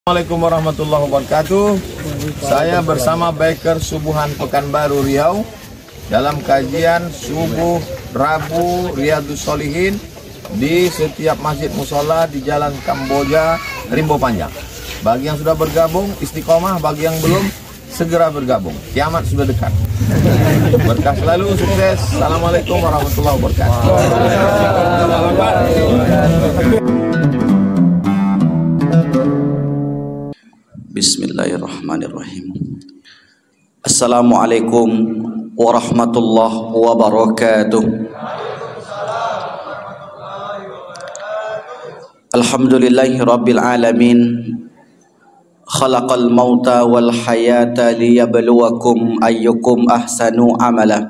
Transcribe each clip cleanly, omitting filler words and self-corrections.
Assalamualaikum warahmatullahi wabarakatuh. Saya bersama Biker Subuhan Pekanbaru Riau dalam kajian subuh Rabu Riyadhus Shalihin di setiap masjid musola di Jalan Kamboja, Rimbo Panjang. Bagi yang sudah bergabung istiqomah, bagi yang belum segera bergabung. Kiamat sudah dekat. Berkah selalu, sukses. Assalamualaikum warahmatullahi wabarakatuh. Bismillahirrahmanirrahim. Assalamualaikum warahmatullahi wabarakatuh. Alhamdulillahi rabbil alamin. Khalaqal mauta wal hayata liyabluwakum ayyukum ahsanu amala.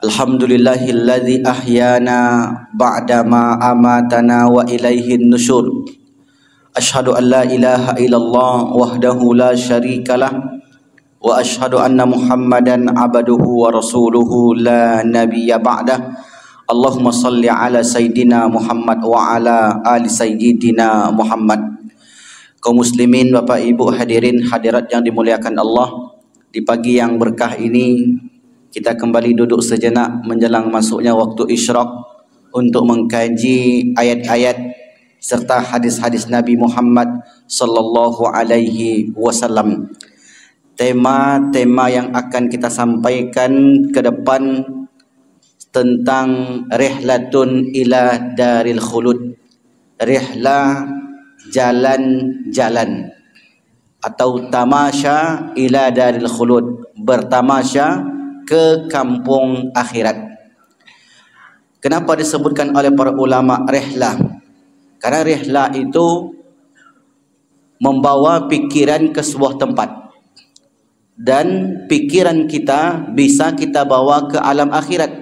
Alhamdulillahilladzi ahyana ba'dama amatana wa ilaihin nusyur. Ashhadu an la ilaha illallah wahdahu la syarikalah wa ashhadu anna Muhammadan abduhu wa rasuluhu la nabiyya ba'dah. Allahumma salli ala sayyidina Muhammad wa ala ali sayyidina Muhammad. Kaum muslimin, Bapak Ibu hadirin hadirat yang dimuliakan Allah, di pagi yang berkah ini kita kembali duduk sejenak menjelang masuknya waktu isyraq untuk mengkaji ayat-ayat serta hadis-hadis Nabi Muhammad sallallahu alaihi wasallam. Tema-tema yang akan kita sampaikan ke depan tentang rihlatun ila daril khulud. Rihlah jalan-jalan atau tamasya ila daril khulud, bertamasya ke kampung akhirat. Kenapa disebutkan oleh para ulama rihlah? Karena rihlah itu membawa pikiran ke sebuah tempat, dan pikiran kita bisa kita bawa ke alam akhirat.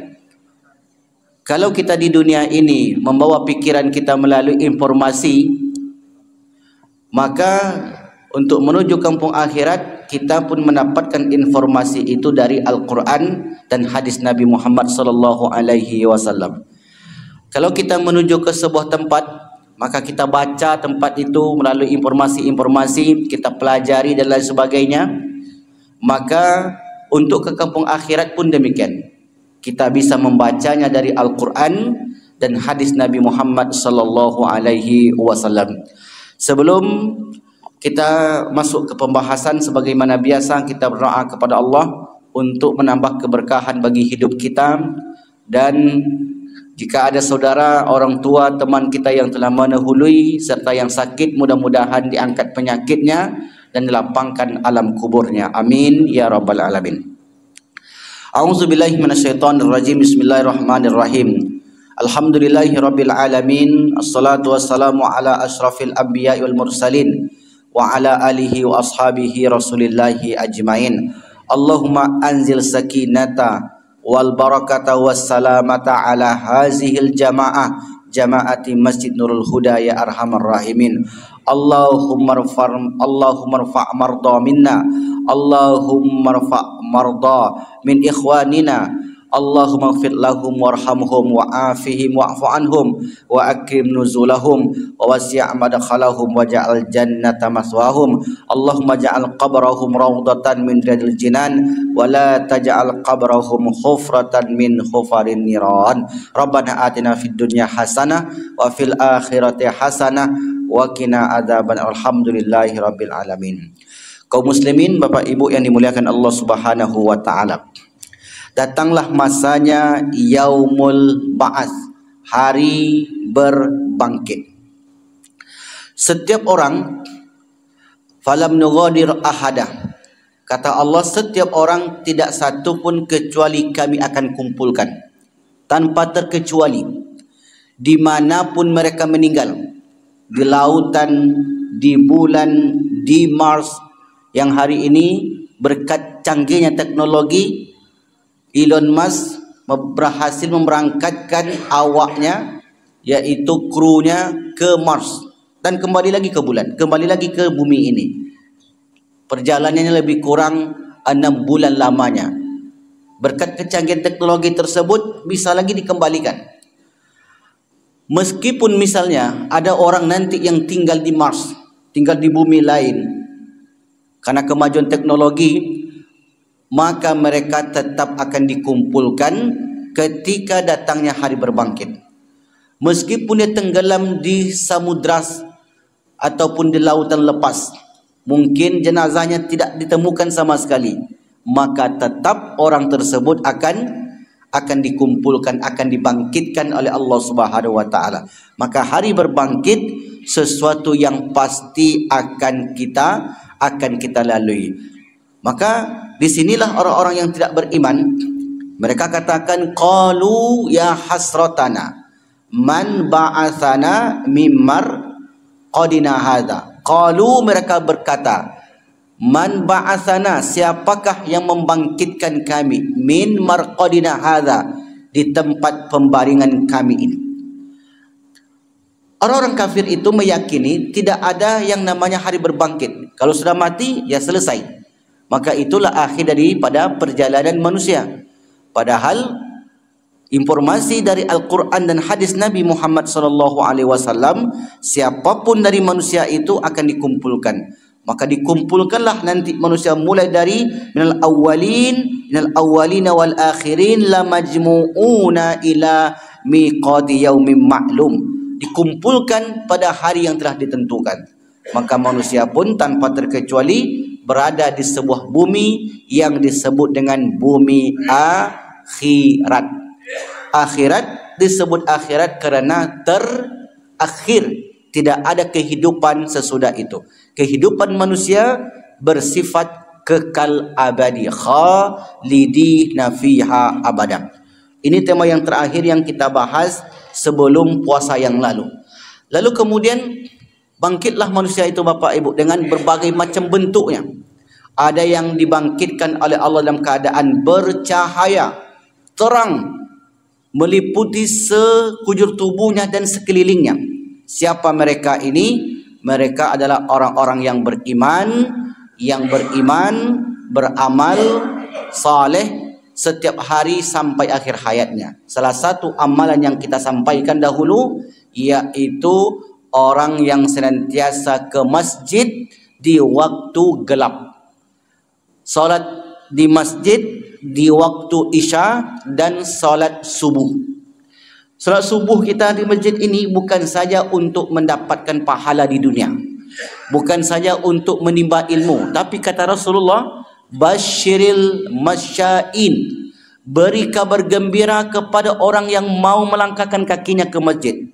Kalau kita di dunia ini membawa pikiran kita melalui informasi, maka untuk menuju kampung akhirat kita pun mendapatkan informasi itu dari Al-Quran dan hadis Nabi Muhammad sallallahu alaihi wasallam. Kalau kita menuju ke sebuah tempat, maka kita baca tempat itu melalui informasi-informasi, kita pelajari dan lain sebagainya. Maka untuk ke kampung akhirat pun demikian. Kita bisa membacanya dari Al-Quran dan hadis Nabi Muhammad sallallahu alaihi wasallam. Sebelum kita masuk ke pembahasan, sebagaimana biasa kita berdoa kepada Allah untuk menambah keberkahan bagi hidup kita, dan jika ada saudara, orang tua, teman kita yang telah mendahului serta yang sakit, mudah-mudahan diangkat penyakitnya dan dilapangkan alam kuburnya. Amin ya rabbal alamin. A'udzubillahi minasyaitonirrajim. Bismillahirrahmanirrahim. Alhamdulillahi rabbil alamin. Assalatu wassalamu ala asyrafil anbiya'i wal mursalin wa ala alihi wa ashabihi rasulillahi ajmain. Allahumma anzil sakinata wal barakata was salamata ala hazihil jamaati Masjid Nurul Huda ya arhamar rahimin. Allahumma rfa' marda minna, Allahumma rfa' marda min ikhwanina, Allahumma ighfir lahum warhamhum wa'afihim wa'fu anhum wa akrim nuzulahum wa wasi' madkhalahum waj'al jannata maswahum. Allahumma ja'al qabrahum rawdatan min riyadil jinan wa la taj'al qabrahum khufratan min khufarin niran. Rabbana atina fid dunya hasanah wa fil akhirati hasanah wa qina adzaban. Alhamdulillahi rabbil alamin. Kaum muslimin, Bapak Ibu yang dimuliakan Allah Subhanahu wa taala, datanglah masanya yaumul ba'ats, hari berbangkit. Setiap orang, falam nughadir ahadah, kata Allah, setiap orang tidak satu pun kecuali kami akan kumpulkan, tanpa terkecuali, dimanapun mereka meninggal, di lautan, di bulan, di Mars, yang hari ini berkat canggihnya teknologi, Elon Musk berhasil memberangkatkan awaknya, yaitu krunya, ke Mars dan kembali lagi ke bulan, kembali lagi ke bumi ini. Perjalanannya lebih kurang 6 bulan lamanya. Berkat kecanggihan teknologi tersebut bisa lagi dikembalikan. Meskipun misalnya ada orang nanti yang tinggal di Mars, tinggal di bumi lain. Karena kemajuan teknologi, maka mereka tetap akan dikumpulkan ketika datangnya hari berbangkit. Meskipun dia tenggelam di samudra ataupun di lautan lepas, mungkin jenazahnya tidak ditemukan sama sekali, maka tetap orang tersebut akan dikumpulkan, akan dibangkitkan oleh Allah Subhanahu wa taala. Maka hari berbangkit sesuatu yang pasti akan kita lalui. Maka disinilah orang-orang yang tidak beriman, mereka katakan, qalu ya hasratana man ba'athana mimmar qadina hadza. Qalu, mereka berkata, man ba'athana, siapakah yang membangkitkan kami, min marqadina hadza, di tempat pembaringan kami ini. Orang-orang kafir itu meyakini tidak ada yang namanya hari berbangkit. Kalau sudah mati, ya selesai. Maka itulah akhir daripada perjalanan manusia. Padahal informasi dari Al-Quran dan hadis Nabi Muhammad SAW, siapapun dari manusia itu akan dikumpulkan. Maka dikumpulkanlah nanti manusia mulai dari minal awwalina wal akhirin la majmu'una ila miqati yaumin ma'lum. Dikumpulkan pada hari yang telah ditentukan. Maka manusia pun tanpa terkecuali berada di sebuah bumi yang disebut dengan bumi akhirat. Akhirat disebut akhirat karena terakhir, tidak ada kehidupan sesudah itu. Kehidupan manusia bersifat kekal abadi, khalidina fiha abadan. Ini tema yang terakhir yang kita bahas sebelum puasa yang lalu. Lalu kemudian bangkitlah manusia itu Bapak Ibu dengan berbagai macam bentuknya. Ada yang dibangkitkan oleh Allah dalam keadaan bercahaya, terang, meliputi sekujur tubuhnya dan sekelilingnya. Siapa mereka ini? Mereka adalah orang-orang yang beriman, beramal saleh setiap hari sampai akhir hayatnya. Salah satu amalan yang kita sampaikan dahulu yaitu orang yang senantiasa ke masjid di waktu gelap. Salat di masjid di waktu isya dan salat subuh. Salat subuh kita di masjid ini bukan saja untuk mendapatkan pahala di dunia, bukan saja untuk menimba ilmu, tapi kata Rasulullah, basyiril masyain, beri kabar gembira kepada orang yang mau melangkahkan kakinya ke masjid.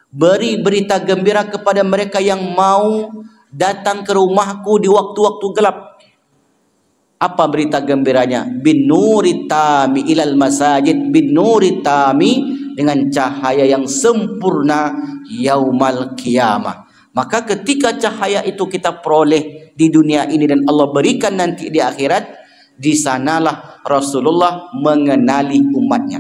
Beri berita gembira kepada mereka yang mau datang ke rumahku di waktu-waktu gelap. Apa berita gembiranya? Bin nuritami ilal masajid, bin nuritami, dengan cahaya yang sempurna yaumal qiyamah. Maka ketika cahaya itu kita peroleh di dunia ini dan Allah berikan nanti di akhirat, di sanalah Rasulullah mengenali umatnya.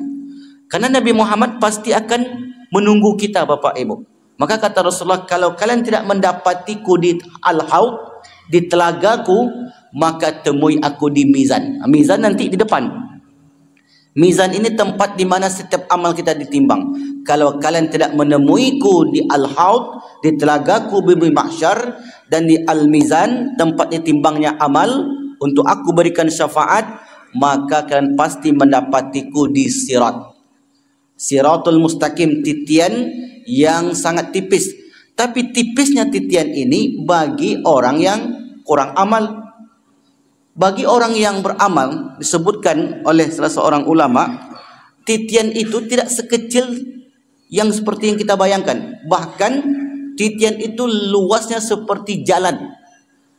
Karena Nabi Muhammad pasti akan menunggu kita Bapak Ibu. Maka kata Rasulullah, kalau kalian tidak mendapatiku di al-haud, di telagaku, maka temui aku di mizan. Mizan nanti di depan. Mizan ini tempat di mana setiap amal kita ditimbang. Kalau kalian tidak menemuiku di al-haud, di telagaku bumi mahsyar, dan di al-mizan, tempat ditimbangnya amal, untuk aku berikan syafaat, maka kalian pasti mendapatiku di sirat. Siratul mustaqim, titian yang sangat tipis. Tapi tipisnya titian ini bagi orang yang kurang amal. Bagi orang yang beramal, disebutkan oleh salah seorang ulama, titian itu tidak sekecil yang seperti yang kita bayangkan. Bahkan titian itu luasnya seperti jalan,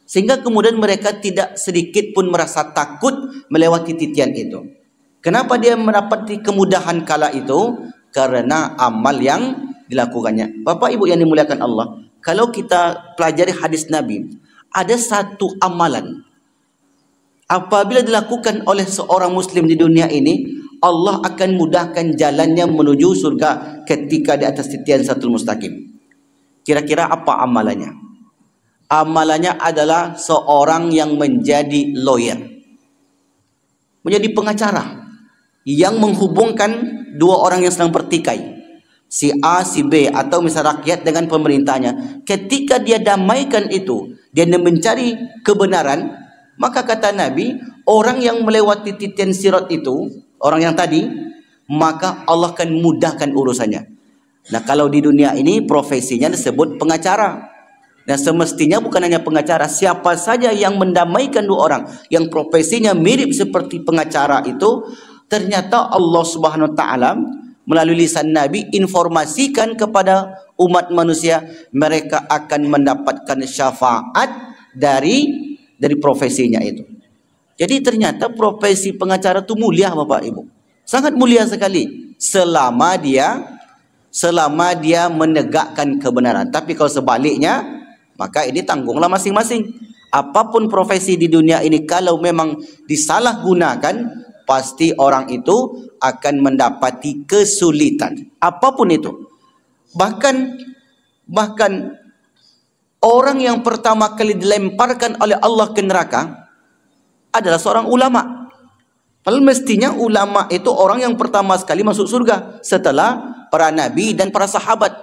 sehingga kemudian mereka tidak sedikit pun merasa takut melewati titian itu. Kenapa dia mendapati kemudahan kala itu? Karena amal yang dilakukannya. Bapak Ibu yang dimuliakan Allah, kalau kita pelajari hadis Nabi, ada satu amalan apabila dilakukan oleh seorang muslim di dunia ini, Allah akan mudahkan jalannya menuju surga ketika di atas titian Siratul Mustaqim. Kira-kira apa amalannya? Amalannya adalah seorang yang menjadi lawyer, menjadi pengacara yang menghubungkan dua orang yang sedang bertikai. si A, si B, atau misal rakyat dengan pemerintahnya, ketika dia damaikan itu, dia mencari kebenaran, maka kata Nabi, orang yang melewati titian sirat itu, orang yang tadi, maka Allah akan mudahkan urusannya. Nah, kalau di dunia ini profesinya disebut pengacara. Nah, semestinya bukan hanya pengacara, siapa saja yang mendamaikan dua orang yang profesinya mirip seperti pengacara itu, ternyata Allah Subhanahu wa taala melalui lisan Nabi informasikan kepada umat manusia, mereka akan mendapatkan syafaat dari profesinya itu. Jadi ternyata profesi pengacara itu mulia, Bapak Ibu. Sangat mulia sekali selama dia menegakkan kebenaran. Tapi kalau sebaliknya, maka ini tanggunglah masing-masing. Apapun profesi di dunia ini, kalau memang disalahgunakan, pasti orang itu akan mendapati kesulitan. Apapun itu. Bahkan orang yang pertama kali dilemparkan oleh Allah ke neraka adalah seorang ulama. Padahal mestinya ulama itu orang yang pertama sekali masuk surga setelah para nabi dan para sahabat.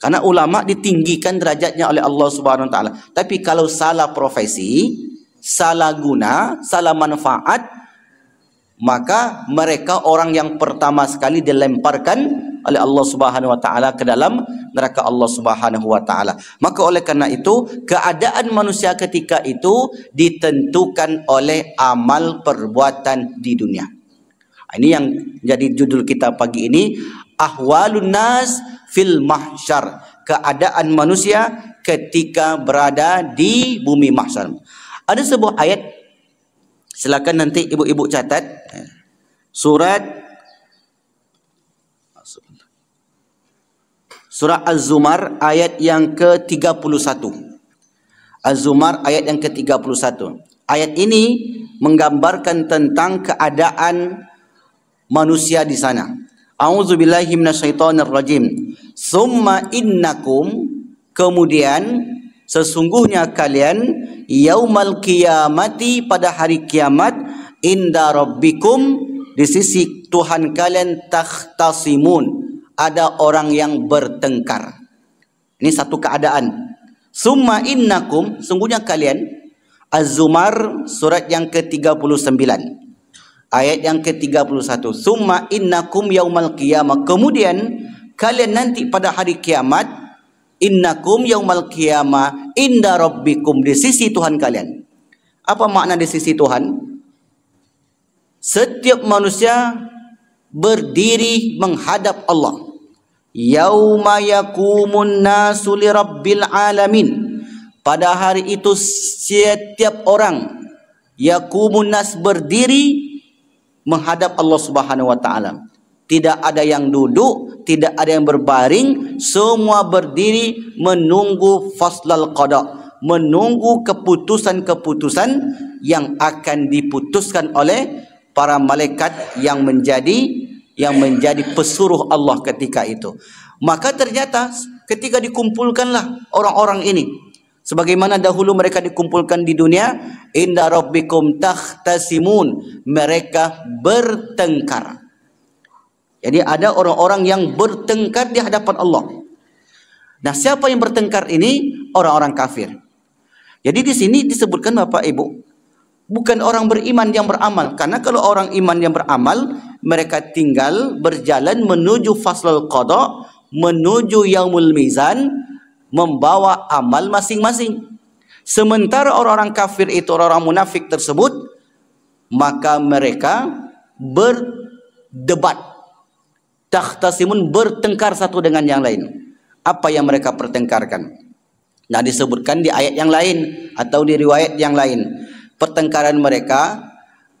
Karena ulama ditinggikan derajatnya oleh Allah Subhanahu wa taala. Tapi kalau salah profesi, salah guna, salah manfaat, maka mereka orang yang pertama sekali dilemparkan oleh Allah Subhanahu wa taala ke dalam neraka Allah Subhanahu wa taala. Maka oleh karena itu, keadaan manusia ketika itu ditentukan oleh amal perbuatan di dunia. Ini yang jadi judul kita pagi ini, Ahwalun Nas fil Mahsyar, keadaan manusia ketika berada di bumi mahsyar. Ada sebuah ayat, silakan nanti ibu-ibu catat, surat Az-Zumar ayat yang ke-31. Az-Zumar ayat yang ke-31. Ayat ini menggambarkan tentang keadaan manusia di sana. A'udzubillahi minasyaitonirrajim. Summa innakum, kemudian sesungguhnya kalian, yaumal qiyamati, pada hari kiamat, inda rabbikum, di sisi Tuhan kalian, takhtasimun, ada orang yang bertengkar. Ini satu keadaan. Summa innakum, sungguhnya kalian. Az-Zumar surat yang ke-39 ayat yang ke-31. Summa innakum yaumal qiyamah, kemudian kalian nanti pada hari kiamat, innakum yaumal qiyamah inda rabbikum, di sisi Tuhan kalian. Apa makna di sisi Tuhan? Setiap manusia berdiri menghadap Allah. Yauma yakumun nasu li rabbil alamin, pada hari itu setiap orang, yakumun nas, berdiri menghadap Allah Subhanahu wa taala. Tidak ada yang duduk, tidak ada yang berbaring, semua berdiri menunggu faslal qada, menunggu keputusan-keputusan yang akan diputuskan oleh para malaikat yang menjadi pesuruh Allah ketika itu. Maka ternyata ketika dikumpulkanlah orang-orang ini, sebagaimana dahulu mereka dikumpulkan di dunia, inda rabbikum takhtasimun, mereka bertengkar. Jadi ada orang-orang yang bertengkar di hadapan Allah. Nah, siapa yang bertengkar ini? Orang-orang kafir. Jadi di sini disebutkan, Bapak Ibu, bukan orang beriman yang beramal. Karena kalau orang iman yang beramal, mereka tinggal berjalan menuju faslul qada, menuju yaumul mizan, membawa amal masing-masing. Sementara orang-orang kafir itu, orang-orang munafik tersebut, maka mereka berdebat, takhtasimun, bertengkar satu dengan yang lain. Apa yang mereka pertengkarkan? Nah, disebutkan di ayat yang lain atau di riwayat yang lain. Pertengkaran mereka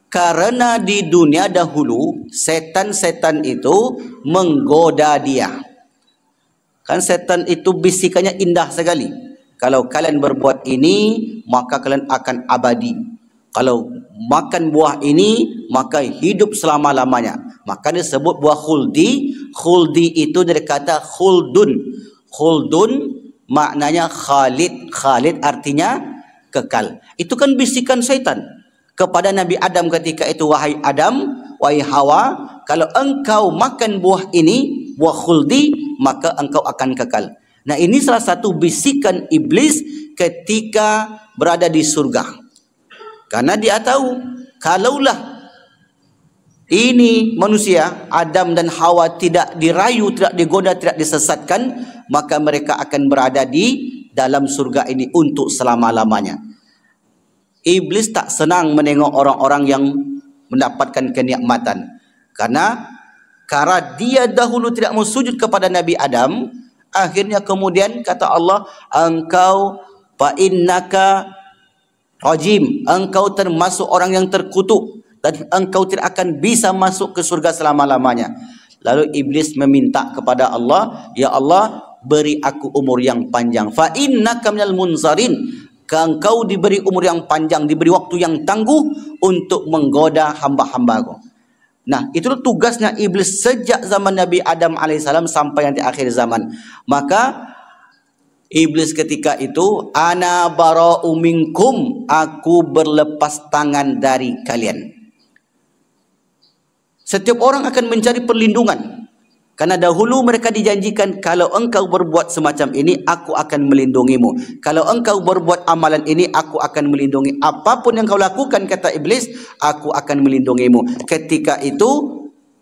karena di dunia dahulu setan-setan itu menggoda dia. Kan setan itu bisikannya indah sekali. Kalau kalian berbuat ini, maka kalian akan abadi. Kalau makan buah ini, maka hidup selama-lamanya. Maka disebut buah khuldi. Khuldi itu dari kata khuldun. Khuldun maknanya khalid. Khalid artinya kekal. Itu kan bisikan syaitan kepada Nabi Adam ketika itu, wahai Adam, wahai Hawa, kalau engkau makan buah ini, buah khuldi, maka engkau akan kekal. Nah, ini salah satu bisikan iblis ketika berada di surga. Karena dia tahu, kalaulah ini manusia, Adam dan Hawa tidak dirayu, tidak digoda, tidak disesatkan, maka mereka akan berada di dalam surga ini untuk selama-lamanya. Iblis tak senang menengok orang-orang yang mendapatkan kenikmatan. Karena dia dahulu tidak mau sujud kepada Nabi Adam, akhirnya kemudian kata Allah, engkau fa innaka rajim, engkau termasuk orang yang terkutuk dan engkau tidak akan bisa masuk ke surga selama-lamanya. Lalu iblis meminta kepada Allah, ya Allah, beri aku umur yang panjang. Fa innaka minal munzarin, engkau diberi umur yang panjang, diberi waktu yang tangguh untuk menggoda hamba-hambaku. Nah, itulah tugasnya iblis sejak zaman Nabi Adam alaihissalam sampai nanti akhir zaman. Maka iblis ketika itu, ana bara'u minkum, aku berlepas tangan dari kalian. Setiap orang akan mencari perlindungan. Karena dahulu mereka dijanjikan, kalau engkau berbuat semacam ini, aku akan melindungimu. Kalau engkau berbuat amalan ini, aku akan melindungi. Apapun yang kau lakukan, kata iblis, aku akan melindungimu. Ketika itu,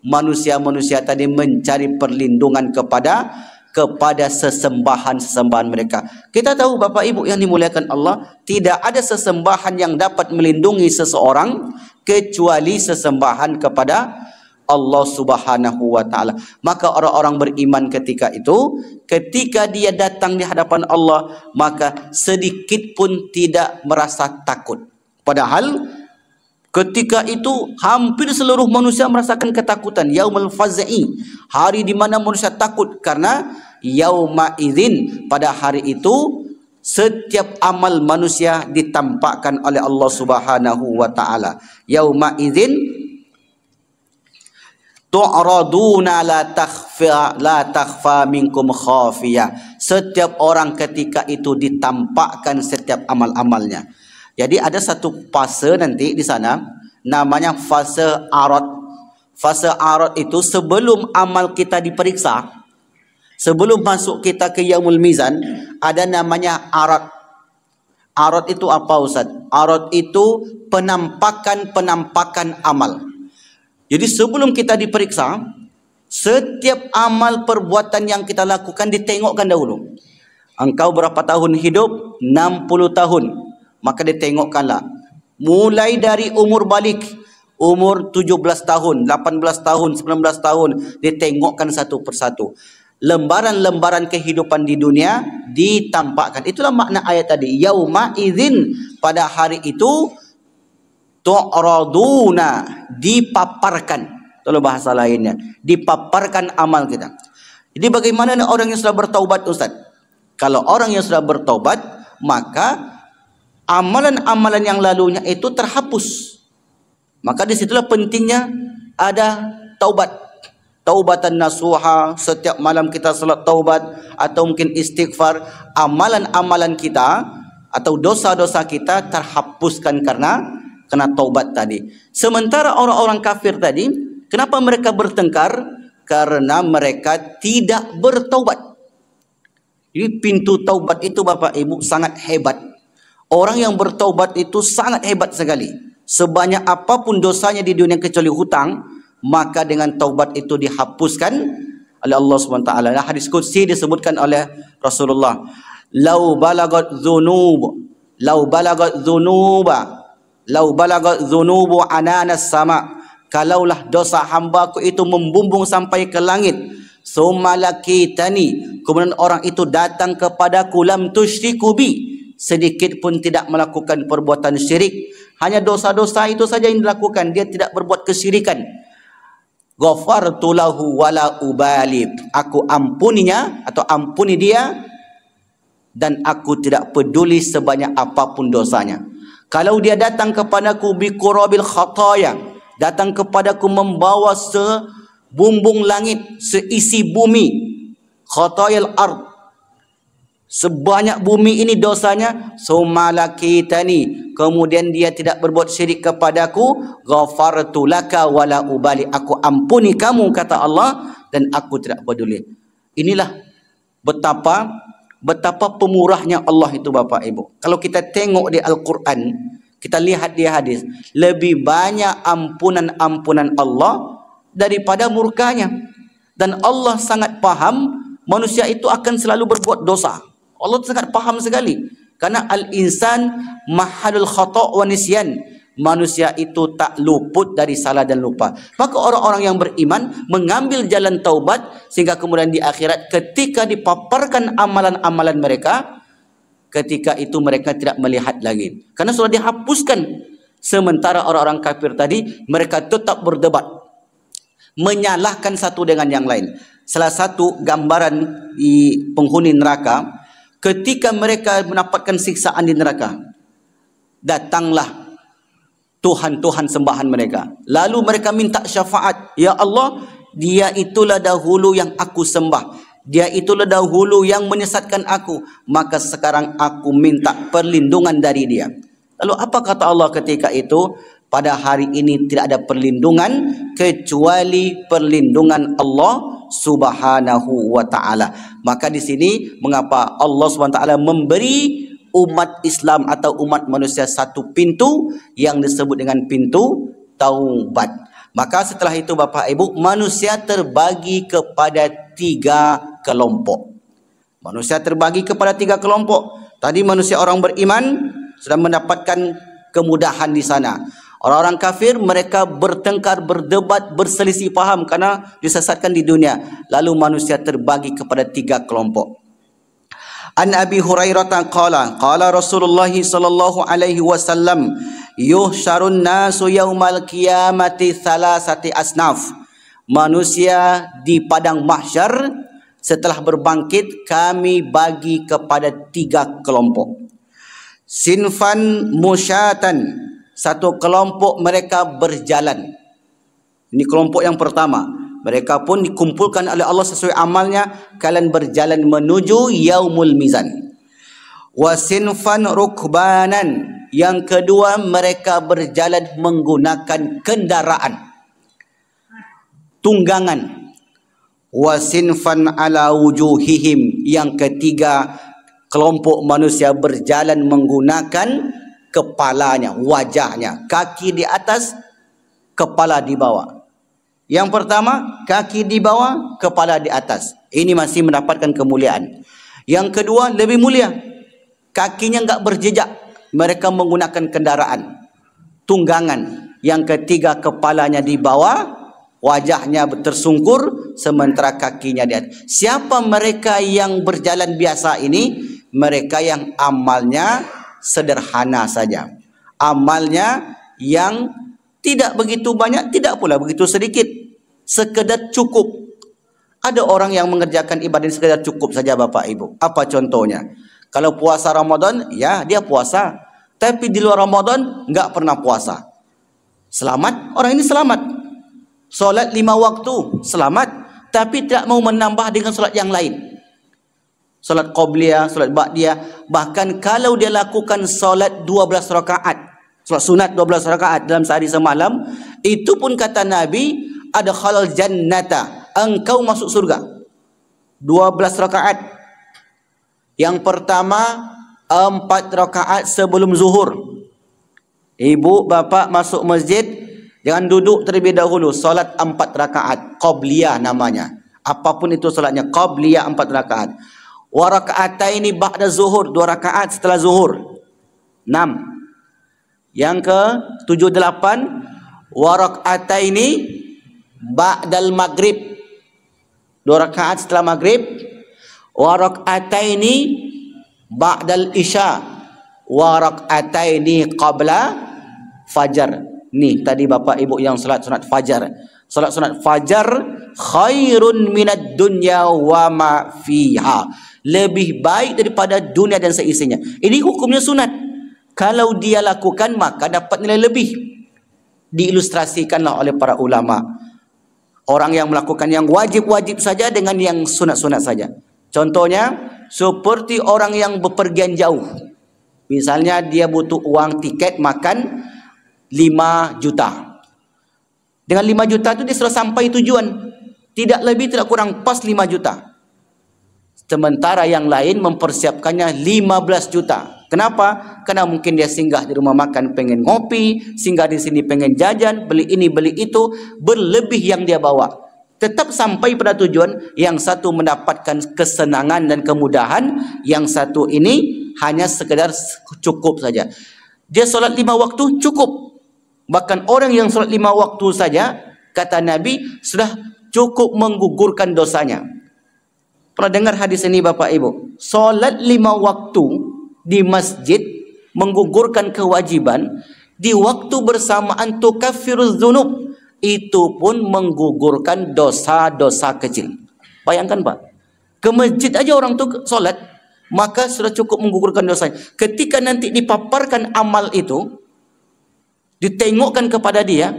manusia-manusia tadi mencari perlindungan kepada sesembahan-sesembahan mereka. Kita tahu Bapak Ibu yang dimuliakan Allah, tidak ada sesembahan yang dapat melindungi seseorang kecuali sesembahan kepada Allah Subhanahu wa taala. Maka orang-orang beriman ketika itu, ketika dia datang di hadapan Allah, maka sedikit pun tidak merasa takut. Padahal ketika itu hampir seluruh manusia merasakan ketakutan. Yaumul faz'i, hari di mana manusia takut, karena yauma idzin, pada hari itu setiap amal manusia ditampakkan oleh Allah Subhanahu wa taala. Yauma idzin tu'raduna la takhfa minkum khafiyah. Setiap orang ketika itu ditampakkan setiap amal-amalnya. Jadi ada satu fase nanti di sana namanya fase arad. Fase arad itu sebelum amal kita diperiksa, sebelum masuk kita ke yaumul mizan, ada namanya arad. Arad itu apa Ustaz? Arad itu penampakan amal. Jadi sebelum kita diperiksa, setiap amal perbuatan yang kita lakukan ditengokkan dahulu. Engkau berapa tahun hidup? 60 tahun. Maka ditengokkanlah. Mulai dari umur balik, umur 17 tahun, 18 tahun, 19 tahun, ditengokkan satu persatu. Lembaran-lembaran kehidupan di dunia ditampakkan. Itulah makna ayat tadi. Yauma idzin, pada hari itu tu'raduna, dipaparkan. Itu bahasa lainnya, dipaparkan amal kita. Jadi bagaimana orang yang sudah bertaubat Ustaz? Kalau orang yang sudah bertaubat, maka amalan-amalan yang lalunya itu terhapus. Maka disitulah pentingnya ada taubat. Taubatan nasuha, setiap malam kita salat taubat, atau mungkin istighfar. Amalan-amalan kita atau dosa-dosa kita terhapuskan karena taubat tadi. Sementara orang-orang kafir tadi, kenapa mereka bertengkar? Karena mereka tidak bertaubat. Jadi pintu taubat itu Bapak Ibu sangat hebat. Orang yang bertaubat itu sangat hebat sekali. Sebanyak apapun dosanya di dunia kecuali hutang, maka dengan taubat itu dihapuskan oleh Allah SWT. Hadis qudsi disebutkan oleh Rasulullah, lau balagat dzunubu ananas sama, kalaulah dosa hambaku itu membumbung sampai ke langit, sumalakitani, kemudian orang itu datang kepadaku, lam tusyriku bi, sedikit pun tidak melakukan perbuatan syirik, hanya dosa-dosa itu saja yang dilakukan, dia tidak berbuat kesyirikan, ghafartu lahu wala ubali, aku ampuninya atau ampuni dia dan aku tidak peduli sebanyak apapun dosanya. Kalau dia datang kepadaku biqurabil khataya, datang kepadaku membawa sebumbung langit, seisi bumi, khatayal ard, sebanyak bumi ini dosanya, sumalakitani, kemudian dia tidak berbuat syirik kepadaku, ghafartu laka wala ubali, aku ampuni kamu, kata Allah, dan aku tidak peduli. Inilah betapa pemurahnya Allah itu Bapak Ibu. Kalau kita tengok di Al-Quran, kita lihat di hadis, lebih banyak ampunan Allah daripada murkanya. Dan Allah sangat paham manusia itu akan selalu berbuat dosa. Allah sangat paham sekali. Karena al-insan mahalul khata' wa nisyan. Manusia itu tak luput dari salah dan lupa. Maka orang-orang yang beriman mengambil jalan taubat, sehingga kemudian di akhirat ketika dipaparkan amalan-amalan mereka, ketika itu mereka tidak melihat lagi, karena sudah dihapuskan. Sementara orang-orang kafir tadi, mereka tetap berdebat, menyalahkan satu dengan yang lain. Salah satu gambaran di penghuni neraka, ketika mereka mendapatkan siksaan di neraka, datanglah Tuhan-Tuhan sembahan mereka. Lalu mereka minta syafaat. Ya Allah, dia itulah dahulu yang aku sembah. Dia itulah dahulu yang menyesatkan aku. Maka sekarang aku minta perlindungan dari dia. Lalu apa kata Allah ketika itu? Pada hari ini tidak ada perlindungan kecuali perlindungan Allah Subhanahu wa ta'ala. Maka di sini mengapa Allah Subhanahu wa ta'ala memberi umat Islam atau umat manusia satu pintu yang disebut dengan pintu taubat. Maka setelah itu Bapak Ibu, manusia terbagi kepada 3 kelompok. Manusia terbagi kepada 3 kelompok. Tadi manusia orang beriman sudah mendapatkan kemudahan di sana. Orang-orang kafir mereka bertengkar, berdebat, berselisih paham karena disesatkan di dunia. Lalu manusia terbagi kepada 3 kelompok. An Abi Hurairah qala qala Rasulullah sallallahu alaihi wasallam yuhsyarun nasu yaumal qiyamati thalathati asnaf. Manusia di padang mahsyar setelah berbangkit kami bagi kepada 3 kelompok. Sinfan musyatan, satu kelompok mereka berjalan. Ini kelompok yang pertama. Mereka pun dikumpulkan oleh Allah sesuai amalnya. Kalian berjalan menuju yaumul mizan. Wasinfan rukbanan. Yang kedua mereka berjalan menggunakan kendaraan, tunggangan. Wasinfan ala wujuhihim. Yang ketiga kelompok manusia berjalan menggunakan kepalanya, wajahnya. Kaki di atas, kepala di bawah. Yang pertama, kaki di bawah, kepala di atas. Ini masih mendapatkan kemuliaan. Yang kedua, lebih mulia. Kakinya enggak berjejak. Mereka menggunakan kendaraan, tunggangan. Yang ketiga, kepalanya di bawah, wajahnya tersungkur, sementara kakinya di atas. Siapa mereka yang berjalan biasa ini? Mereka yang amalnya sederhana saja. Amalnya yang tidak begitu banyak, tidak pula begitu sedikit. Sekedar cukup. Ada orang yang mengerjakan ibadah sekedar cukup saja Bapak Ibu. Apa contohnya? Kalau puasa Ramadan, ya dia puasa. Tapi di luar Ramadan, enggak pernah puasa. Selamat, orang ini selamat. Solat 5 waktu, selamat. Tapi tidak mau menambah dengan solat yang lain. Solat Qobliyah, solat Ba'diyah. Bahkan kalau dia lakukan solat 12 rakaat. Solat sunat 12 rakaat dalam sehari semalam, itu pun kata Nabi, ada khalal jannata, engkau masuk surga. 12 rakaat. Yang pertama 4 rakaat sebelum zuhur. Ibu bapa masuk masjid, jangan duduk terlebih dahulu, solat 4 rakaat, Qobliyah namanya. Apapun itu solatnya, Qobliyah 4 rakaat. Wa raka'ataini ba'da zuhur, 2 rakaat setelah zuhur. 6. Yang ke 78, wa raka'ataini ba'dal maghrib, 2 rakaat setelah maghrib. Wa raka'ataini ba'dal isya, wa raka'ataini qabla fajar. Nih tadi Bapak Ibu yang salat sunat fajar. Salat sunat fajar khairun minad dunya wa ma fiha. Lebih baik daripada dunia dan seisinya. Ini hukumnya sunat. Kalau dia lakukan maka dapat nilai lebih. Diilustrasikanlah oleh para ulama. Orang yang melakukan yang wajib-wajib saja dengan yang sunat-sunat saja. Contohnya seperti orang yang bepergian jauh. Misalnya dia butuh uang tiket makan 5 juta. Dengan 5 juta itu dia sudah sampai tujuan. Tidak lebih tidak kurang pas 5 juta. Sementara yang lain mempersiapkannya 15 juta. Kenapa? Karena mungkin dia singgah di rumah makan pengen ngopi, singgah di sini pengen jajan, beli ini beli itu, berlebih yang dia bawa. Tetap sampai pada tujuan, yang satu mendapatkan kesenangan dan kemudahan, yang satu ini hanya sekedar cukup saja. Dia solat 5 waktu cukup. Bahkan orang yang solat 5 waktu saja, kata Nabi, sudah cukup menggugurkan dosanya. Pernah dengar hadis ini Bapak Ibu? Solat 5 waktu di masjid menggugurkan kewajiban, di waktu bersamaan tukaffiruz dzunub, itu pun menggugurkan dosa-dosa kecil. Bayangkan Pak, ke masjid aja orang tu solat, maka sudah cukup menggugurkan dosanya. Ketika nanti dipaparkan amal itu, ditengokkan kepada dia,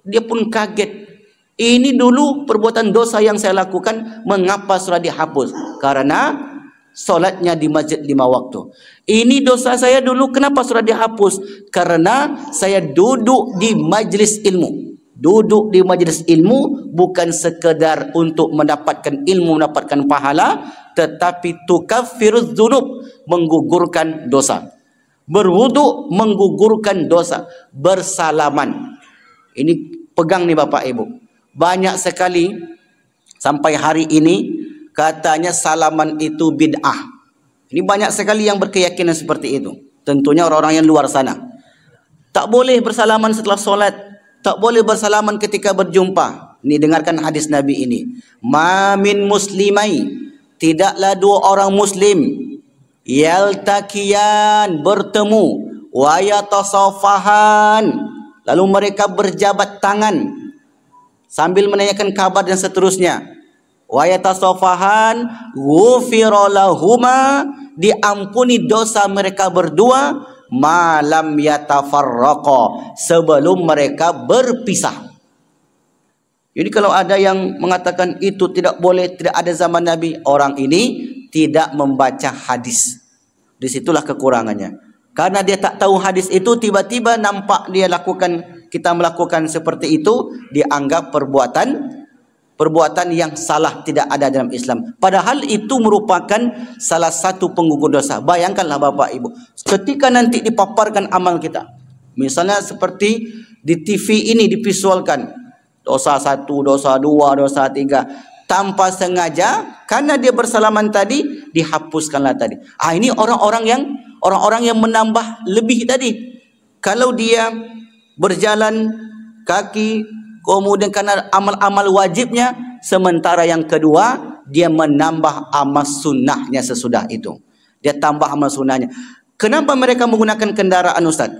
dia pun kaget. Ini dulu perbuatan dosa yang saya lakukan, mengapa sudah dihapus? Karena solatnya di masjid 5 waktu. Ini dosa saya dulu, kenapa sudah dihapus? Karena saya duduk di majlis ilmu. Duduk di majlis ilmu bukan sekedar untuk mendapatkan ilmu, mendapatkan pahala, tetapi tukaffiruz dzunub, menggugurkan dosa. Berwudu menggugurkan dosa. Bersalaman. Ini pegang nih Bapak Ibu. Banyak sekali sampai hari ini katanya salaman itu bid'ah. Ini banyak sekali yang berkeyakinan seperti itu. Tentunya orang-orang yang luar sana. Tak boleh bersalaman setelah solat. Tak boleh bersalaman ketika berjumpa. Ini dengarkan hadis Nabi ini. Ma min muslimai. Tidaklah 2 orang muslim. Yaltaqiyan, bertemu. Wa yatasafahan. Lalu mereka berjabat tangan. Sambil menanyakan kabar dan seterusnya. Wa yatasafahan ghufira lahuma, diampuni dosa mereka berdua, malam yatafarraqa, sebelum mereka berpisah. Jadi kalau ada yang mengatakan itu tidak boleh, tidak ada zaman Nabi, orang ini tidak membaca hadis. Disitulah kekurangannya. Karena dia tak tahu hadis itu, tiba-tiba nampak dia lakukan, kita melakukan seperti itu, dianggap perbuatan yang salah, tidak ada dalam Islam. Padahal itu merupakan salah satu penggugur dosa. Bayangkanlah Bapak Ibu, ketika nanti dipaparkan amal kita, misalnya seperti di TV ini divisualkan, dosa 1, dosa 2, dosa 3, tanpa sengaja, karena dia bersalaman tadi, dihapuskanlah tadi. Ini orang-orang yang menambah lebih tadi. Kalau dia berjalan kaki, kemudian karena amal-amal wajibnya, sementara yang kedua dia menambah amal sunnahnya sesudah itu. Dia tambah amal sunnahnya. Kenapa mereka menggunakan kendaraan Ustaz?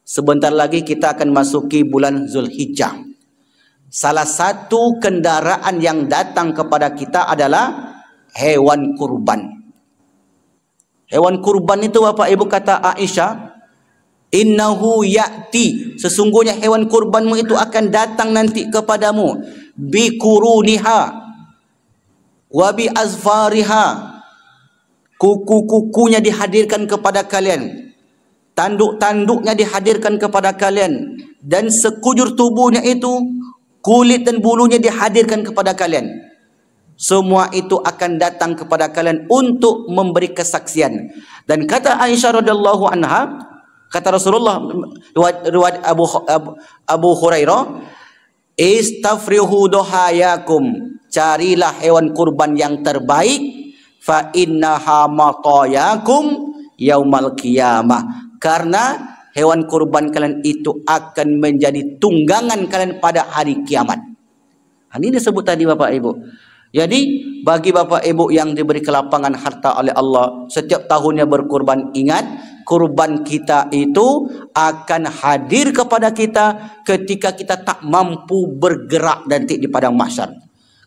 Sebentar lagi kita akan masuki bulan Zulhijjah. Salah satu kendaraan yang datang kepada kita adalah hewan kurban. Hewan kurban itu Bapak Ibu, kata Aisyah, innahu ya'ti, sesungguhnya hewan kurbanmu itu akan datang nanti kepadamu, bi kuruniha wa bi azfariha, kuku-kukunya dihadirkan kepada kalian, tanduk-tanduknya dihadirkan kepada kalian, dan sekujur tubuhnya itu, kulit dan bulunya dihadirkan kepada kalian. Semua itu akan datang kepada kalian untuk memberi kesaksian. Dan kata Aisyah radhiyallahu anha, kata Rasulullah, riwayat Abu Hurairah, istafrihu dohayakum, carilah hewan kurban yang terbaik, fa innaha matayakum yaumal qiyamah, karena hewan kurban kalian itu akan menjadi tunggangan kalian pada hari kiamat. Ini disebut tadi Bapak Ibu. Jadi bagi Bapak Ibu yang diberi kelapangan harta oleh Allah, setiap tahunnya berkurban, ingat, kurban kita itu akan hadir kepada kita ketika kita tak mampu bergerak nanti di padang mahsyar.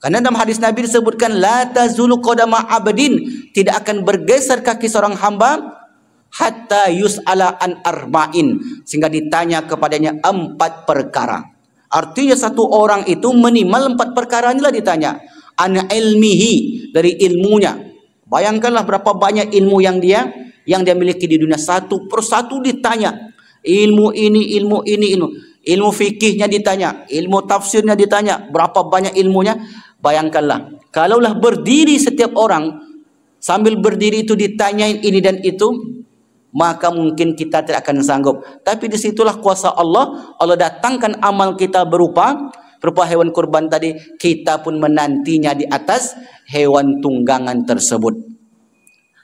Karena dalam hadis Nabi disebutkan, la tazulu qadama abdin, tidak akan bergeser kaki seorang hamba hatta yus'ala an arba'in, sehingga ditanya kepadanya 4 perkara. Artinya satu orang itu minimal 4 perkara inilah ditanya. An ilmihi, dari ilmunya. Bayangkanlah berapa banyak ilmu yang dia miliki di dunia, satu persatu ditanya. Ilmu ini, ilmu ini, ilmu. ilmu fikihnya ditanya, ilmu tafsirnya ditanya, berapa banyak ilmunya. Bayangkanlah, kalaulah berdiri setiap orang, sambil berdiri itu ditanyain ini dan itu, maka mungkin kita tidak akan sanggup. Tapi disitulah kuasa Allah. Allah datangkan amal kita berupa hewan kurban tadi, kita pun menantinya di atas hewan tunggangan tersebut.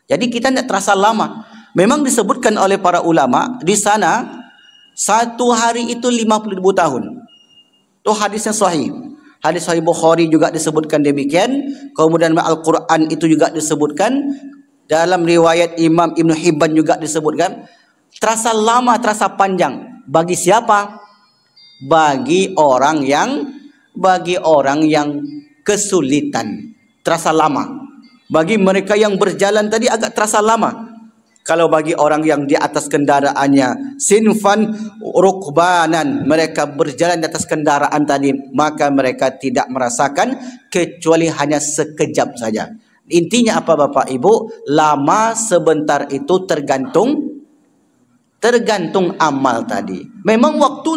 Jadi kita tidak terasa lama. Memang disebutkan oleh para ulama di sana, satu hari itu 50.000 tahun. Itu hadisnya sahih. Hadis sahih Bukhari juga disebutkan demikian. Kemudian Al-Quran itu juga disebutkan. Dalam riwayat Imam Ibn Hibban juga disebutkan. Terasa lama, terasa panjang. Bagi siapa? Bagi orang yang kesulitan. Terasa lama. Bagi mereka yang berjalan tadi agak terasa lama. Kalau bagi orang yang di atas kendaraannya, sinfan rukbanan, mereka berjalan di atas kendaraan tadi, maka mereka tidak merasakan kecuali hanya sekejap saja. Intinya apa Bapak Ibu? Lama sebentar itu tergantung amal tadi. Memang waktu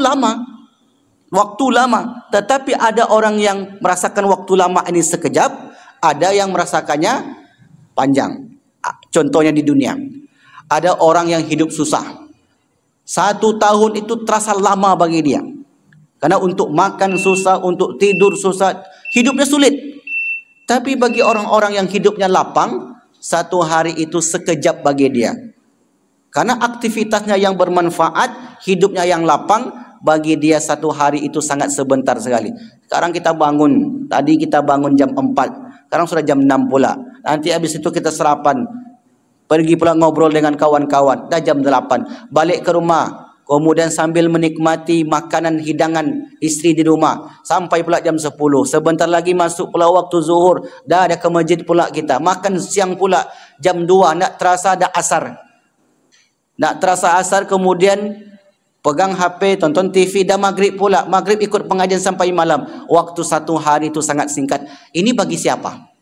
lama, tetapi ada orang yang merasakan waktu lama ini sekejap, ada yang merasakannya panjang. Contohnya di dunia, ada orang yang hidup susah. 1 tahun itu terasa lama bagi dia. Karena untuk makan susah, untuk tidur susah, hidupnya sulit. Tapi bagi orang-orang yang hidupnya lapang, 1 hari itu sekejap bagi dia. Karena aktivitasnya yang bermanfaat, hidupnya yang lapang, bagi dia 1 hari itu sangat sebentar sekali. Sekarang kita bangun, tadi kita bangun jam 4, sekarang sudah jam 6 pula. Nanti habis itu kita sarapan, pergi pula ngobrol dengan kawan-kawan, dah jam 8. Balik ke rumah, kemudian sambil menikmati makanan hidangan istri di rumah, sampai pula jam 10. Sebentar lagi masuk pula waktu zuhur, dah ada ke masjid pula kita. Makan siang pula jam 2, nak terasa dah asar. Nak terasa asar, kemudian pegang HP, tonton TV, dah maghrib pula. Maghrib ikut pengajian sampai malam. Waktu 1 hari itu sangat singkat. Ini bagi siapa?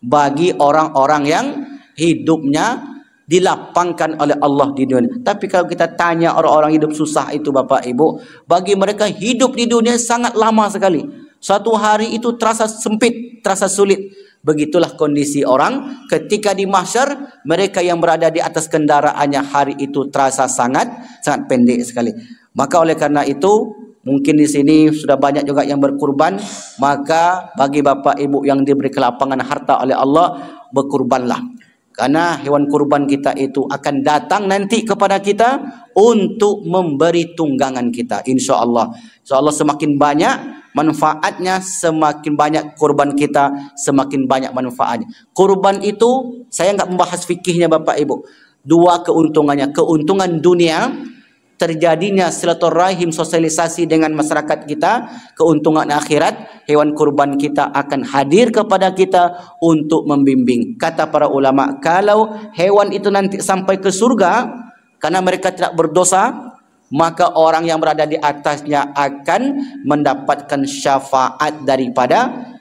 Bagi orang-orang yang hidupnya dilapangkan oleh Allah di dunia. Tapi kalau kita tanya orang-orang hidup susah itu Bapak Ibu, bagi mereka hidup di dunia sangat lama sekali. 1 hari itu terasa sempit, terasa sulit. Begitulah kondisi orang ketika di mahsyar, mereka yang berada di atas kendaraannya, hari itu terasa sangat pendek sekali. Maka oleh karena itu, mungkin di sini sudah banyak juga yang berkurban, maka bagi Bapak Ibu yang diberi kelapangan harta oleh Allah, berkurbanlah. Karena hewan kurban kita itu akan datang nanti kepada kita untuk memberi tunggangan kita, insya Allah. Insya Allah semakin banyak manfaatnya, semakin banyak kurban kita, semakin banyak manfaatnya. Kurban itu saya enggak membahas fikihnya Bapak Ibu. 2 keuntungannya. Keuntungan dunia, terjadinya silaturahim, sosialisasi dengan masyarakat kita. Keuntungan akhirat, hewan kurban kita akan hadir kepada kita untuk membimbing. Kata para ulama, kalau hewan itu nanti sampai ke surga karena mereka tidak berdosa, maka orang yang berada di atasnya akan mendapatkan syafaat daripada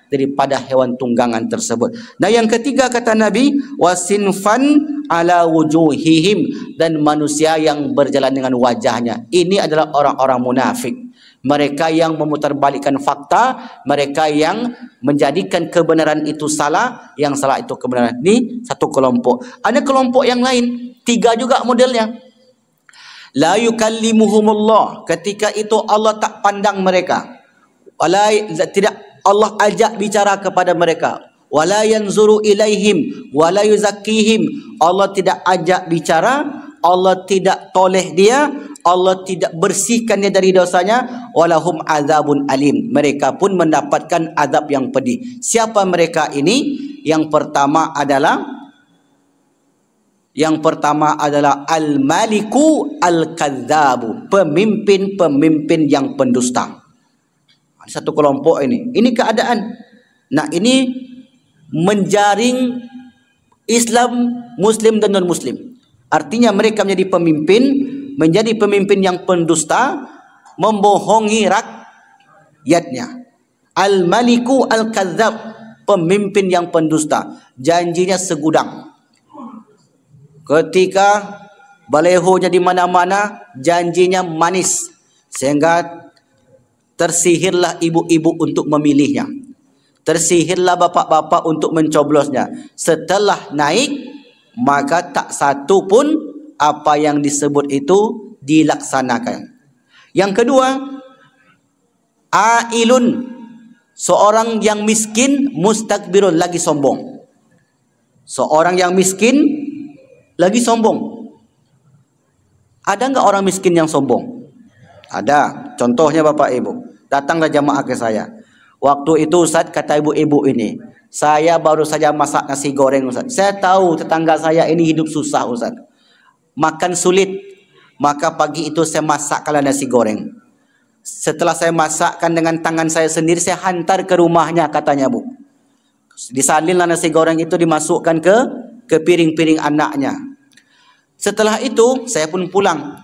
hewan tunggangan tersebut. Nah, yang ketiga kata Nabi, wasinfan ala wujuhihim, dan manusia yang berjalan dengan wajahnya. Ini adalah orang-orang munafik. Mereka yang memutarbalikkan fakta, mereka yang menjadikan kebenaran itu salah, yang salah itu kebenaran. Ini satu kelompok. Ada kelompok yang lain, 3 juga modelnya. La yukallimuhumullah, ketika itu Allah tak pandang mereka. Tidak Allah ajak bicara kepada mereka. Wala yanzuru ilaihim wala yuzakkihim, Allah tidak ajak bicara, Allah tidak toleh dia, Allah tidak bersihkan dia dari dosanya. Walahum azabun alim, mereka pun mendapatkan azab yang pedih. Siapa mereka ini? Yang pertama adalah al-maliku al-kadzabu, pemimpin-pemimpin yang pendusta. Satu kelompok ini. Ini keadaan. Nah, ini menjaring Islam, Muslim dan non-Muslim. Artinya mereka menjadi pemimpin yang pendusta, membohongi rakyatnya. Al-maliku al-kadzab, pemimpin yang pendusta. Janjinya segudang. Ketika balehonya di mana-mana, janjinya manis, sehingga tersihirlah ibu-ibu untuk memilihnya. Tersihirlah bapak-bapak untuk mencoblosnya. Setelah naik, maka tak satu pun apa yang disebut itu dilaksanakan. Yang kedua, ailun, seorang yang miskin, mustakbirun, lagi sombong. Seorang yang miskin lagi sombong. Ada enggak orang miskin yang sombong? Ada. Contohnya Bapak Ibu, datanglah jamaah ke saya. Waktu itu Ustaz, kata ibu-ibu ini, saya baru saja masak nasi goreng Ustaz. Saya tahu tetangga saya ini hidup susah Ustaz, makan sulit. Maka pagi itu saya masakkanlah nasi goreng. Setelah saya masakkan dengan tangan saya sendiri, saya hantar ke rumahnya, katanya Bu. Disalinlah nasi goreng itu, dimasukkan ke piring-piring anaknya. Setelah itu saya pun pulang.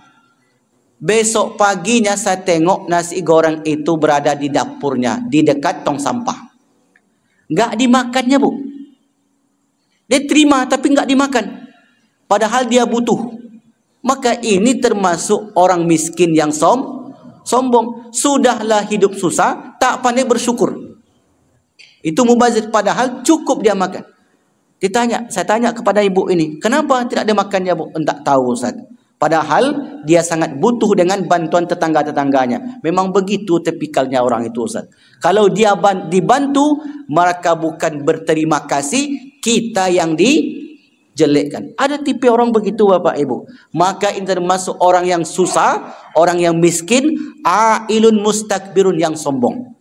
Besok paginya saya tengok nasi goreng itu berada di dapurnya, di dekat tong sampah. Enggak dimakannya Bu. Dia terima tapi enggak dimakan. Padahal dia butuh. Maka ini termasuk orang miskin yang sombong. Sudahlah hidup susah, tak pandai bersyukur. Itu mubazir, padahal cukup dia makan. Saya tanya kepada ibu ini, kenapa tidak ada makannya Bu? Enggak tahu Ustaz. Padahal dia sangat butuh dengan bantuan tetangga-tetangganya. Memang begitu tipikalnya orang itu Ustaz. Kalau dia dibantu, mereka bukan berterima kasih, kita yang dijelekkan. Ada tipe orang begitu Bapak Ibu. Maka ini termasuk orang yang susah, orang yang miskin, ailun mustakbirun, yang sombong.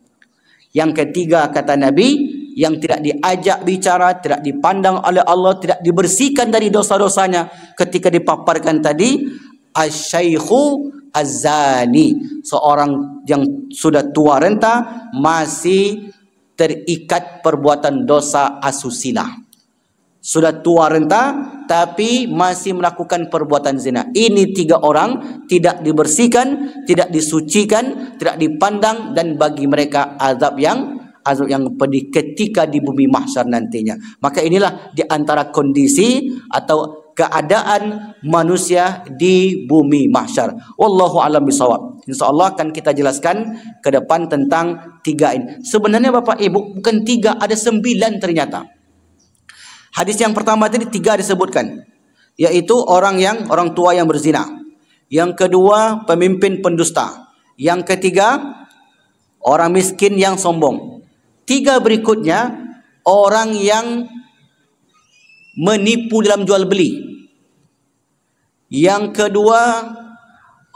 Yang ketiga kata Nabi, yang tidak diajak bicara, tidak dipandang oleh Allah, tidak dibersihkan dari dosa-dosanya ketika dipaparkan tadi, asyaikhu azani, seorang yang sudah tua renta masih terikat perbuatan dosa asusila. Sudah tua renta tapi masih melakukan perbuatan zina. Ini tiga orang tidak dibersihkan, tidak disucikan, tidak dipandang, dan bagi mereka azab yang pedih ketika di bumi mahsyar nantinya. Maka inilah di antara kondisi atau keadaan manusia di bumi mahsyar. Wallahu a'lam bishawab. Insyaallah akan kita jelaskan ke depan tentang tiga ini. Sebenarnya Bapak Ibu bukan tiga, ada 9 ternyata. Hadis yang pertama tadi 3 disebutkan, yaitu orang tua yang berzina. Yang kedua, pemimpin pendusta. Yang ketiga, orang miskin yang sombong. 3 berikutnya, orang yang menipu dalam jual beli. Yang kedua,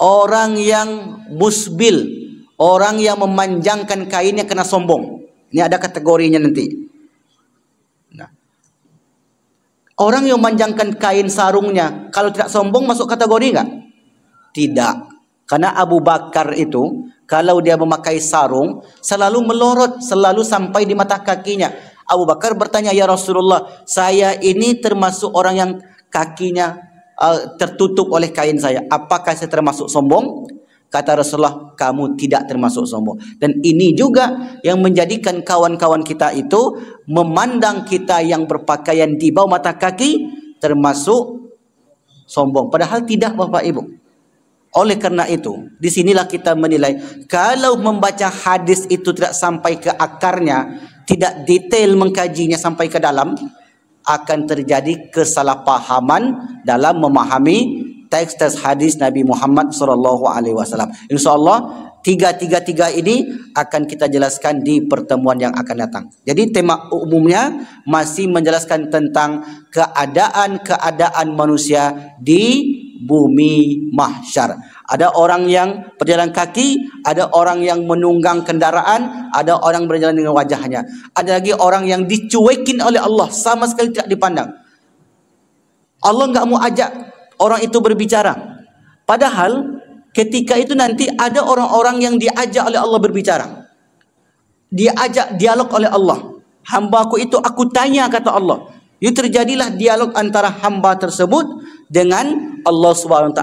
orang yang musbil, orang yang memanjangkan kainnya kena sombong. Ini ada kategorinya nanti. Nah, orang yang memanjangkan kain sarungnya, kalau tidak sombong masuk kategori enggak? Tidak. Karena Abu Bakar itu, kalau dia memakai sarung, selalu melorot, selalu sampai di mata kakinya. Abu Bakar bertanya, ya Rasulullah, saya ini termasuk orang yang kakinya tertutup oleh kain saya. Apakah saya termasuk sombong? Kata Rasulullah, kamu tidak termasuk sombong. Dan ini juga yang menjadikan kawan-kawan kita itu memandang kita yang berpakaian di bawah mata kaki termasuk sombong. Padahal tidak Bapak Ibu. Oleh karena itu, disinilah kita menilai, kalau membaca hadis itu tidak sampai ke akarnya, tidak detail mengkajinya sampai ke dalam, akan terjadi kesalahpahaman dalam memahami teks hadis Nabi Muhammad SAW. InsyaAllah, tiga ini akan kita jelaskan di pertemuan yang akan datang. Jadi tema umumnya masih menjelaskan tentang keadaan manusia di bumi mahsyar. Ada orang yang berjalan kaki, ada orang yang menunggang kendaraan, ada orang berjalan dengan wajahnya. Ada lagi orang yang dicuekin oleh Allah, sama sekali tidak dipandang. Allah enggak mau ajak orang itu berbicara. Padahal ketika itu nanti ada orang-orang yang diajak oleh Allah berbicara. Diajak dialog oleh Allah. Hambaku itu aku tanya, kata Allah. Itu terjadilah dialog antara hamba tersebut dengan Allah SWT.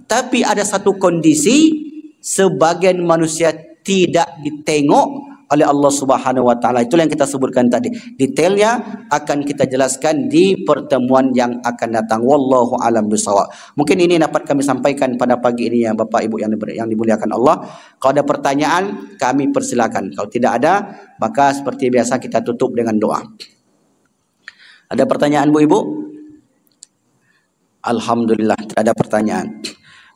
Tapi ada satu kondisi, sebagian manusia tidak ditengok oleh Allah Subhanahu wa taala. Itulah yang kita sebutkan tadi. Detailnya akan kita jelaskan di pertemuan yang akan datang. Wallahu alam bisawab. Mungkin ini dapat kami sampaikan pada pagi ini ya Bapak Ibu yang dimuliakan Allah. Kalau ada pertanyaan kami persilakan. Kalau tidak ada, maka seperti biasa kita tutup dengan doa. Ada pertanyaan Bu Ibu? Alhamdulillah tidak ada pertanyaan.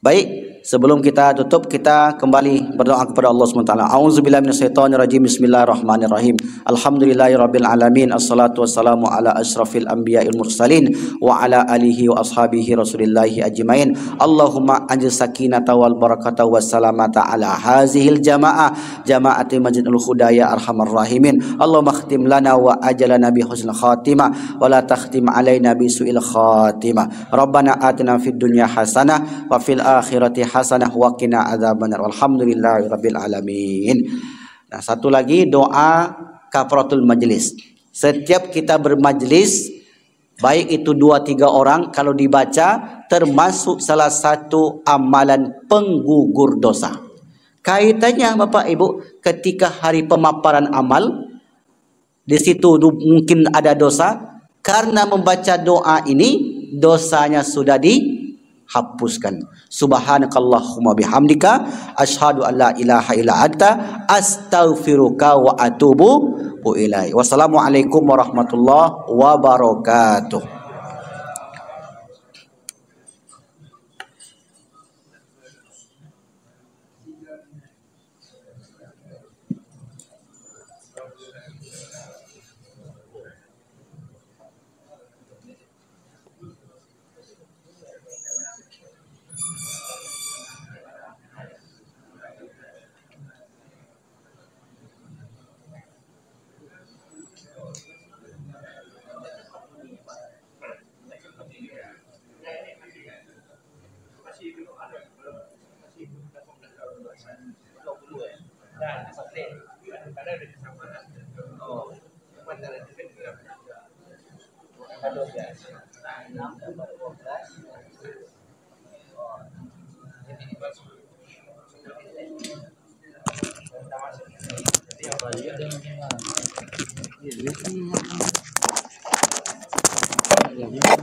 Baik, sebelum kita tutup, kita kembali berdoa kepada Allah SWT. A'udzubillahi minasyaitonirrajim. Bismillahirrahmanirrahim. Alhamdulillahirabbil alamin. Assalatu wassalamu ala asyrafil anbiya'il mursalin wa ala alihi wa ashabihi rasulillahi ajmain. Allahumma anzil sakinata wal barakata wassalamata ala hazihil jama'ati Masjidil Huda ya arhamar rahimin. Allahumma khtim lana wa ajalana bi husnil khatimah wa la takhtim alaina bi su'il khatimah. Rabbana atina fid dunya hasanah wa fil akhirati hasanah wa qina adzabannar. Walhamdulillahirabbil alamin. Nah, satu lagi doa kafaratul majlis. Setiap kita bermajlis, baik itu 2-3 orang, kalau dibaca termasuk salah satu amalan penggugur dosa. Kaitannya Bapak Ibu, ketika hari pemaparan amal, di situ mungkin ada dosa, karena membaca doa ini dosanya sudah dihapuskan. Subhanakallahumma bihamdika asyhadu an la ilaha illa anta astaghfiruka wa atubu ilaik. Wassalamualaikum warahmatullahi wabarakatuh. Iya,